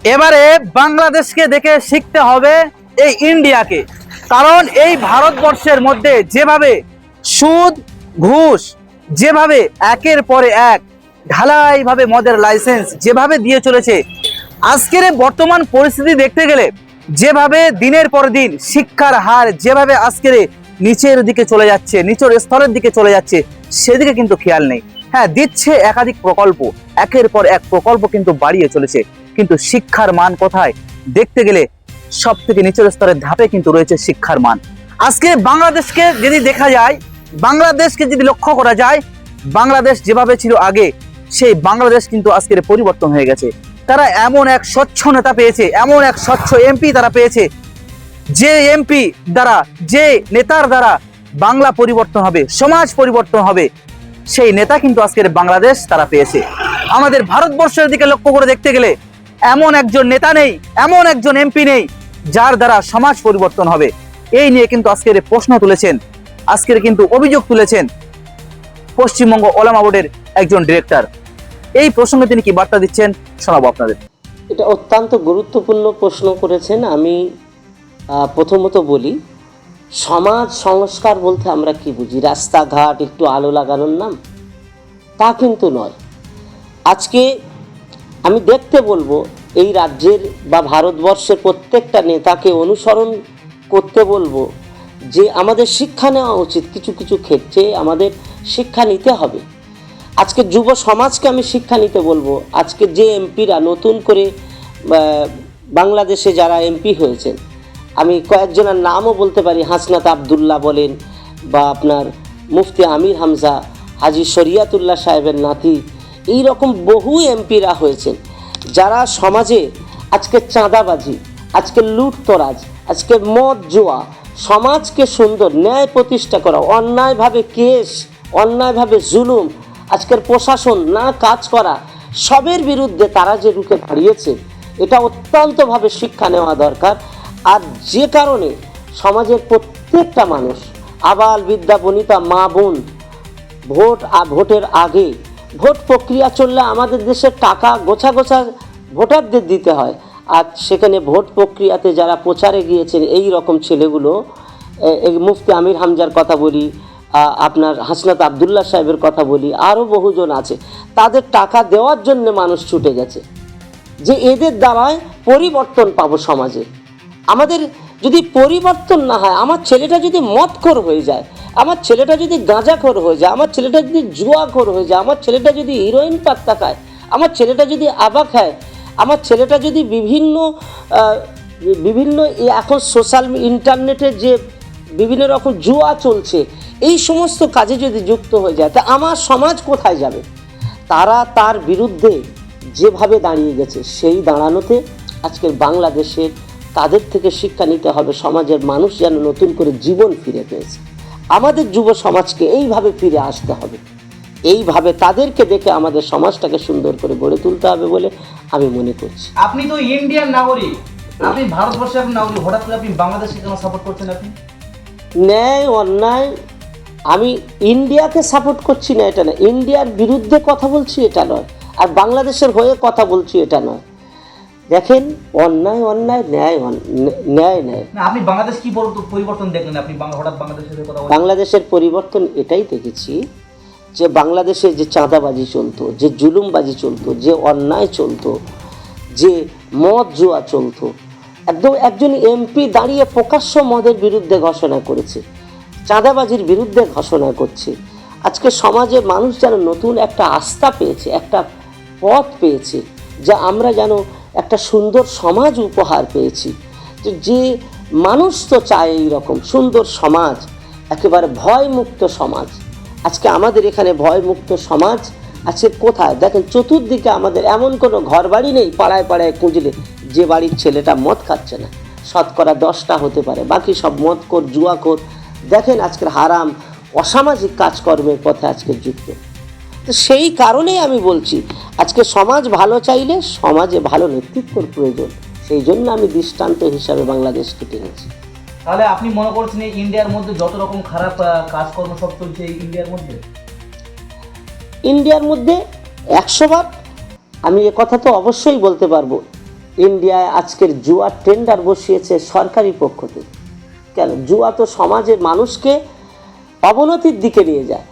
এবারে বাংলাদেশকে দেখে শিখতে হবে এই ইন্ডিয়াকে। কারণ এই ভারতবর্ষের মধ্যে যেভাবে সুদ, ঘুষ, যেভাবে একের পরে এক ঢালাইভাবে মদের লাইসেন্স যেভাবে দিয়ে চলেছে, আজকের এই বর্তমান পরিস্থিতি দেখতে গেলে যেভাবে দিনের পর দিন শিক্ষার হার যেভাবে আজকের নিচের দিকে চলে যাচ্ছে, নিচের স্তরের দিকে চলে যাচ্ছে, সেদিকে কিন্তু খেয়াল নেই। হ্যাঁ, দিচ্ছে একাধিক প্রকল্প, একের পর এক প্রকল্প কিন্তু বাড়িয়ে চলেছে, কিন্তু শিক্ষার মান কোথায়? দেখতে গেলে সব থেকে নিচের স্তরের ধাপে কিন্তু রয়েছে শিক্ষার মান। আজকে বাংলাদেশকে যদি দেখা যায়, বাংলাদেশকে যদি লক্ষ্য করা যায়, বাংলাদেশ যেভাবে ছিল আগে, সেই বাংলাদেশ কিন্তু আজকের পরিবর্তন হয়ে গেছে। তারা এমন এক স্বচ্ছ নেতা পেয়েছে, এমন এক স্বচ্ছ এমপি তারা পেয়েছে, যে এমপি দ্বারা, যে নেতার দ্বারা বাংলা পরিবর্তন হবে, সমাজ পরিবর্তন হবে, সেই নেতা কিন্তু আজকের বাংলাদেশ তারা পেয়েছে। আমাদের ভারতবর্ষের দিকে লক্ষ্য করে দেখতে গেলে এমন একজন নেতা নেই, এমন একজন এমপি নেই যার দ্বারা সমাজ পরিবর্তন হবে। এই নিয়ে কিন্তু আজকের প্রশ্ন তুলেছেন, আজকের কিন্তু অভিযোগ তুলেছেন পশ্চিমবঙ্গ ওলামা বোর্ডের একজন ডিরেক্টর। এই প্রসঙ্গে তিনি কি বার্তা দিচ্ছেন শোনাবো আপনাদের। এটা অত্যন্ত গুরুত্বপূর্ণ প্রশ্ন করেছেন। আমি প্রথমত বলি, সমাজ সংস্কার বলতে আমরা কি বুঝি? রাস্তাঘাট একটু আলো লাগানোর নাম? তা কিন্তু নয়। আজকে আমি দেখতে বলবো, এই রাজ্যের বা ভারতবর্ষের প্রত্যেকটা নেতাকে অনুসরণ করতে বলবো যে আমাদের শিক্ষা নেওয়া উচিত। কিছু কিছু ক্ষেত্রে আমাদের শিক্ষা নিতে হবে। আজকে যুব সমাজকে আমি শিক্ষা নিতে বলবো। আজকে যে এমপিরা নতুন করে বাংলাদেশে যারা এমপি হয়েছেন, আমি কয়েকজনের নামও বলতে পারি। হাসনাত আবদুল্লাহ বলেন, বা আপনার মুফতি আমির হামজা, হাজি শরিয়াতুল্লাহ সাহেবের নাতি, এই রকম বহু এমপিরা হয়েছেন যারা সমাজে আজকে চাঁদাবাজি, আজকে লুটতরাজ, আজকে মদ জুয়া, সমাজকে সুন্দর ন্যায় প্রতিষ্ঠা করা, অন্যায়ভাবে কেস, অন্যায়ভাবে জুলুম, আজকের প্রশাসন না কাজ করা, সবের বিরুদ্ধে তারা যে রুখে দাঁড়িয়েছে, এটা অত্যন্তভাবে শিক্ষা নেওয়া দরকার। আর যে কারণে সমাজের প্রত্যেকটা মানুষ, আবাল বৃদ্ধা বনিতা, মা বোন, ভোটের আগে, ভোট প্রক্রিয়া চললে আমাদের দেশের টাকা গোছা গোছা ভোটারদের দিতে হয়। আর সেখানে ভোট প্রক্রিয়াতে যারা প্রচারে গিয়েছেন, এই রকম ছেলেগুলো, মুফতি আমির হামজার কথা বলি, আপনার হাসনাত আবদুল্লাহ সাহেবের কথা বলি, আরও বহুজন আছে, তাদের টাকা দেওয়ার জন্য মানুষ ছুটে গেছে যে এদের দ্বারায় পরিবর্তন পাবো সমাজে। আমাদের যদি পরিবর্তন না হয়, আমার ছেলেটা যদি মদখোর হয়ে যায়, আমার ছেলেটা যদি গাঁজাখোর হয়ে যায়, আমার ছেলেটা যদি জুয়াখোর হয়ে যায়, আমার ছেলেটা যদি হিরোইন পাত্তা খায়, আমার ছেলেটা যদি আবা খায়, আমার ছেলেটা যদি বিভিন্ন এখন সোশ্যাল ইন্টারনেটে যে বিভিন্ন রকম জুয়া চলছে, এই সমস্ত কাজে যদি যুক্ত হয়ে যায়, তা আমার সমাজ কোথায় যাবে? তারা তার বিরুদ্ধে যেভাবে দাঁড়িয়ে গেছে, সেই দাঁড়ানোতে আজকের বাংলাদেশের তাদের থেকে শিক্ষা নিতে হবে। সমাজের মানুষ যেন নতুন করে জীবন ফিরে পেয়েছে, আমাদের যুব সমাজকে এইভাবে ফিরে আসতে হবে। এইভাবে তাদেরকে দেখে আমাদের সমাজটাকে সুন্দর করে গড়ে তুলতে হবে বলে আমি মনে করছি। আপনি তো ইন্ডিয়ান নাগরিক, আপনি ভারতবর্ষের নাগরিক, হঠাৎ করে আপনি বাংলাদেশকে কেন সাপোর্ট করছেন? আপনি ন্যায় অন্যায়, আমি ইন্ডিয়াকে সাপোর্ট করছি না এটা না, ইন্ডিয়ার বিরুদ্ধে কথা বলছি এটা নয়, আর বাংলাদেশের হয়ে কথা বলছি এটা নয়। দেখেন, অন্যায় অন্যায়, ন্যায় ন্যায় ন্যায়। আপনি বাংলাদেশ কি পরিবর্তন দেখলেন? আপনি হঠাৎ বাংলাদেশের কথা বলছেন। বাংলাদেশের পরিবর্তন এটাই দেখেছি যে বাংলাদেশে যে চাঁদাবাজি চলতো, যে জুলুমবাজি চলতো, যে অন্যায় চলতো, যে মদ জুয়া চলতো, একজন এমপি দাঁড়িয়ে প্রকাশ্য মদের বিরুদ্ধে ঘোষণা করেছে, চাঁদাবাজির বিরুদ্ধে ঘোষণা করছে। আজকে সমাজে মানুষ যেন নতুন একটা আস্থা পেয়েছে, একটা পথ পেয়েছে, যা আমরা যেন একটা সুন্দর সমাজ উপহার পেয়েছি। যে মানুষ তো চায় এই রকম সুন্দর সমাজ, একেবারে ভয়মুক্ত সমাজ। আজকে আমাদের এখানে ভয়মুক্ত সমাজ আছে কোথায়? দেখেন, চতুর্দিকে আমাদের এমন কোনো ঘর বাড়ি নেই পাড়ায় পাড়ায় খুঁজলে যে বাড়ির ছেলেটা মদ খাচ্ছে না। শতকরা 10টা হতে পারে, বাকি সব মদখোর, জুয়াখোর। দেখেন, আজকের হারাম অসামাজিক কাজকর্মের পথে আজকে যুক্ত। তো সেই কারণেই আমি বলছি, আজকে সমাজ ভালো চাইলে সমাজে ভালো নেতৃত্বর প্রয়োজন। সেই জন্য আমি দৃষ্টান্ত হিসাবে বাংলাদেশকে টেনেছি। তাহলে আপনি মনে করছেন ইন্ডিয়ার মধ্যে যত রকম খারাপ কাজকর্ম সব চলছে এই ইন্ডিয়ার মধ্যে 100 বার আমি কথা তো অবশ্যই বলতে পারবো, ইন্ডিয়ায় আজকের জুয়ার টেন্ডার বসিয়েছে সরকারি পক্ষ থেকে। কেন? জুয়া তো সমাজের মানুষকে অবনতির দিকে নিয়ে যায়,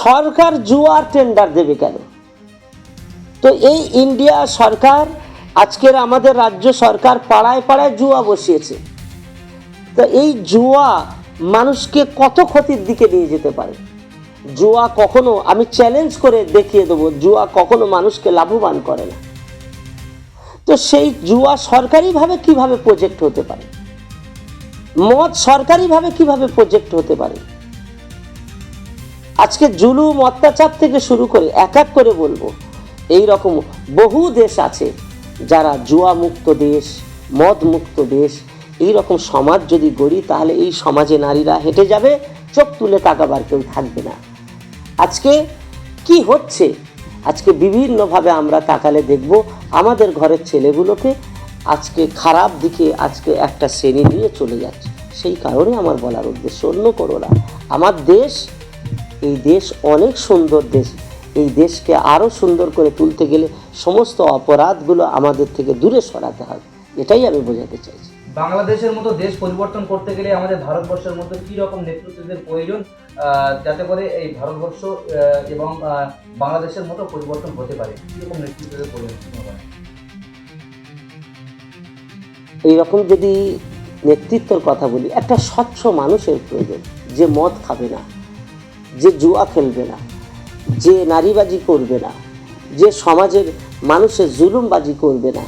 সরকার জুয়ার টেন্ডার দেবে কেন? তো এই ইন্ডিয়া সরকার, আজকের আমাদের রাজ্য সরকার পাড়ায় পাড়ায় জুয়া বসিয়েছে। তো এই জুয়া মানুষকে কত ক্ষতির দিকে নিয়ে যেতে পারে? জুয়া কখনো, আমি চ্যালেঞ্জ করে দেখিয়ে দেবো, জুয়া কখনো মানুষকে লাভবান করে না। তো সেই জুয়া সরকারিভাবে কিভাবে প্রজেক্ট হতে পারে? মদ সরকারিভাবে কিভাবে প্রজেক্ট হতে পারে? আজকে জুলুম অত্যাচার থেকে শুরু করে এক এক করে বলবো, এই রকম বহু দেশ আছে যারা জুয়া মুক্ত দেশ, মদ মুক্ত দেশ। এই রকম সমাজ যদি গড়ি, তাহলে এই সমাজে নারীরা হেঁটে যাবে, চোখ তুলে তাকাবার কেউ থাকবে না। আজকে কি হচ্ছে? আজকে বিভিন্নভাবে আমরা তাকালে দেখব আমাদের ঘরের ছেলেগুলোকে আজকে খারাপ দিকে আজকে একটা শ্রেণী নিয়ে চলে যাচ্ছে। সেই কারণে আমার বলার উদ্দেশ্য, অন্য করো না। আমার দেশ, এই দেশ অনেক সুন্দর দেশ। এই দেশকে আরও সুন্দর করে তুলতে গেলে সমস্ত অপরাধগুলো আমাদের থেকে দূরে সরাতে হবে, এটাই আমি বোঝাতে চাইছি। বাংলাদেশের মতো দেশ পরিবর্তন করতে গেলে আমাদের ভারতবর্ষের মধ্যে কি রকম নেতৃত্বের প্রয়োজন, যাতে করে এই ভারতবর্ষ এবং বাংলাদেশের মতো পরিবর্তন হতে পারে? কি রকম নেতৃত্বের প্রয়োজন? এইরকম যদি নেতৃত্বের কথা বলি, একটা স্বচ্ছ মানুষের প্রয়োজন, যে মদ খাবে না, যে জুয়া খেলবে না, যে নারীবাজি করবে না, যে সমাজের মানুষের জুলুমবাজি করবে না,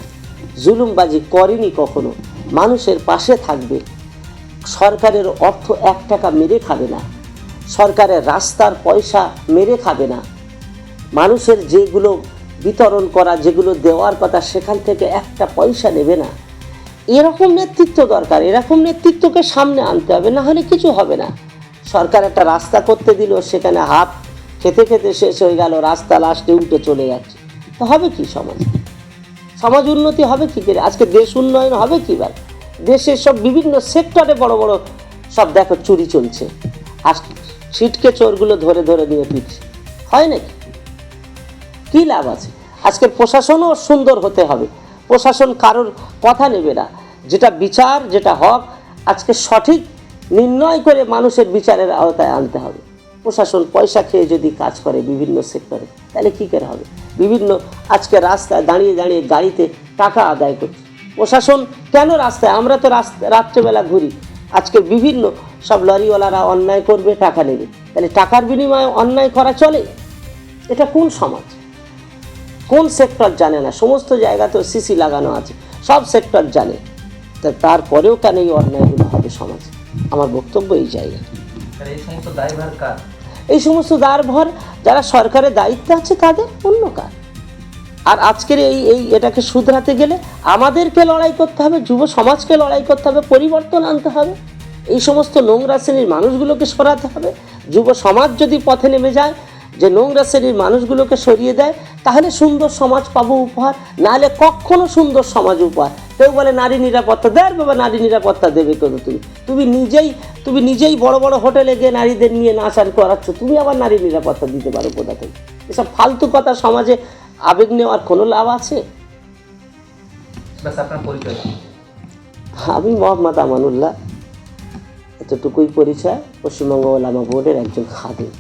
জুলুমবাজি করেনি কখনো, মানুষের পাশে থাকবে, সরকারের অর্থ 1 টাকা মেরে খাবে না, সরকারের রাস্তার পয়সা মেরে খাবে না, মানুষের যেগুলো বিতরণ করা, যেগুলো দেওয়ার কথা, সেখান থেকে একটা পয়সা নেবে না। এরকম নেতৃত্ব দরকার। এরকম নেতৃত্বকে সামনে আনতে হবে, না হলে কিছু হবে না। সরকার একটা রাস্তা করতে দিল, সেখানে হাত খেতে খেতে শেষ হয়ে গেল, রাস্তা লাস্টে উল্টে চলে যাচ্ছে, তো হবে কি সমাজ? সমাজ উন্নতি হবে কী করে? আজকে দেশ উন্নয়ন হবে কীভাবে? দেশের সব বিভিন্ন সেক্টরে বড় বড় সব দেখো চুরি চলছে, আর ছিটকে চোরগুলো ধরে ধরে নিয়ে ফিরছে, হয় নাকি? কী লাভ আছে? আজকের প্রশাসনও সুন্দর হতে হবে, প্রশাসন কারোর কথা নেবে না, যেটা বিচার, যেটা হক, আজকে সঠিক নির্ণয় করে মানুষের বিচারের আওতায় আনতে হবে। প্রশাসন পয়সা খেয়ে যদি কাজ করে বিভিন্ন সেক্টরে, তাহলে কী করে হবে? বিভিন্ন আজকে রাস্তায় দাঁড়িয়ে দাঁড়িয়ে গাড়িতে টাকা আদায় করছে প্রশাসন। কেন রাস্তায়? আমরা তো রাত্রেবেলা ঘুরি, আজকে বিভিন্ন সব লরিওয়ালারা অন্যায় করবে, টাকা নেবে, তাহলে টাকার বিনিময়ে অন্যায় করা চলে? এটা কোন সমাজ? কোন সেক্টর জানে না? সমস্ত জায়গাতেও সিসি লাগানো আছে, সব সেক্টর জানে, তারপরেও কেন এই অন্যায়গুলো হবে সমাজে? আমার বক্তব্য এই জায়গায়। এই সমস্ত দায়ভার কার? এই সমস্ত দায়ভার যারা সরকারের দায়িত্বে আছে তাদের, অন্য কার? আর আজকের এটাকে শুধরাতে গেলে আমাদেরকে লড়াই করতে হবে, যুব সমাজকে লড়াই করতে হবে, পরিবর্তন আনতে হবে, এই সমস্ত নোংরা শ্রেণীর মানুষগুলোকে সরাতে হবে। যুব সমাজ যদি পথে নেমে যায়, যে নোংরা শ্রেণীর মানুষগুলোকে সরিয়ে দেয়, তাহলে সুন্দর সমাজ পাবো উপহার, নাহলে কখনো সুন্দর সমাজ উপহার। কেউ বলে নারী নিরাপত্তা দেয়, বাবা নারী নিরাপত্তা দেবে কেন? তুমি নিজেই বড় বড় হোটেলে গিয়ে নারীদের নিয়ে নাচার করাচ্ছ, তুমি আবার নারী নিরাপত্তা দিতে পারো কোথা থেকে? এসব ফালতু কথা সমাজে আবেগ নেওয়ার কোনো লাভ আছে? আপনার পরিচয়? আমি মোহাম্মদ আমানুল্লাহ, এতটুকুই পরিচয়, পশ্চিমবঙ্গ ওলামা বোর্ডের একজন খাদেম।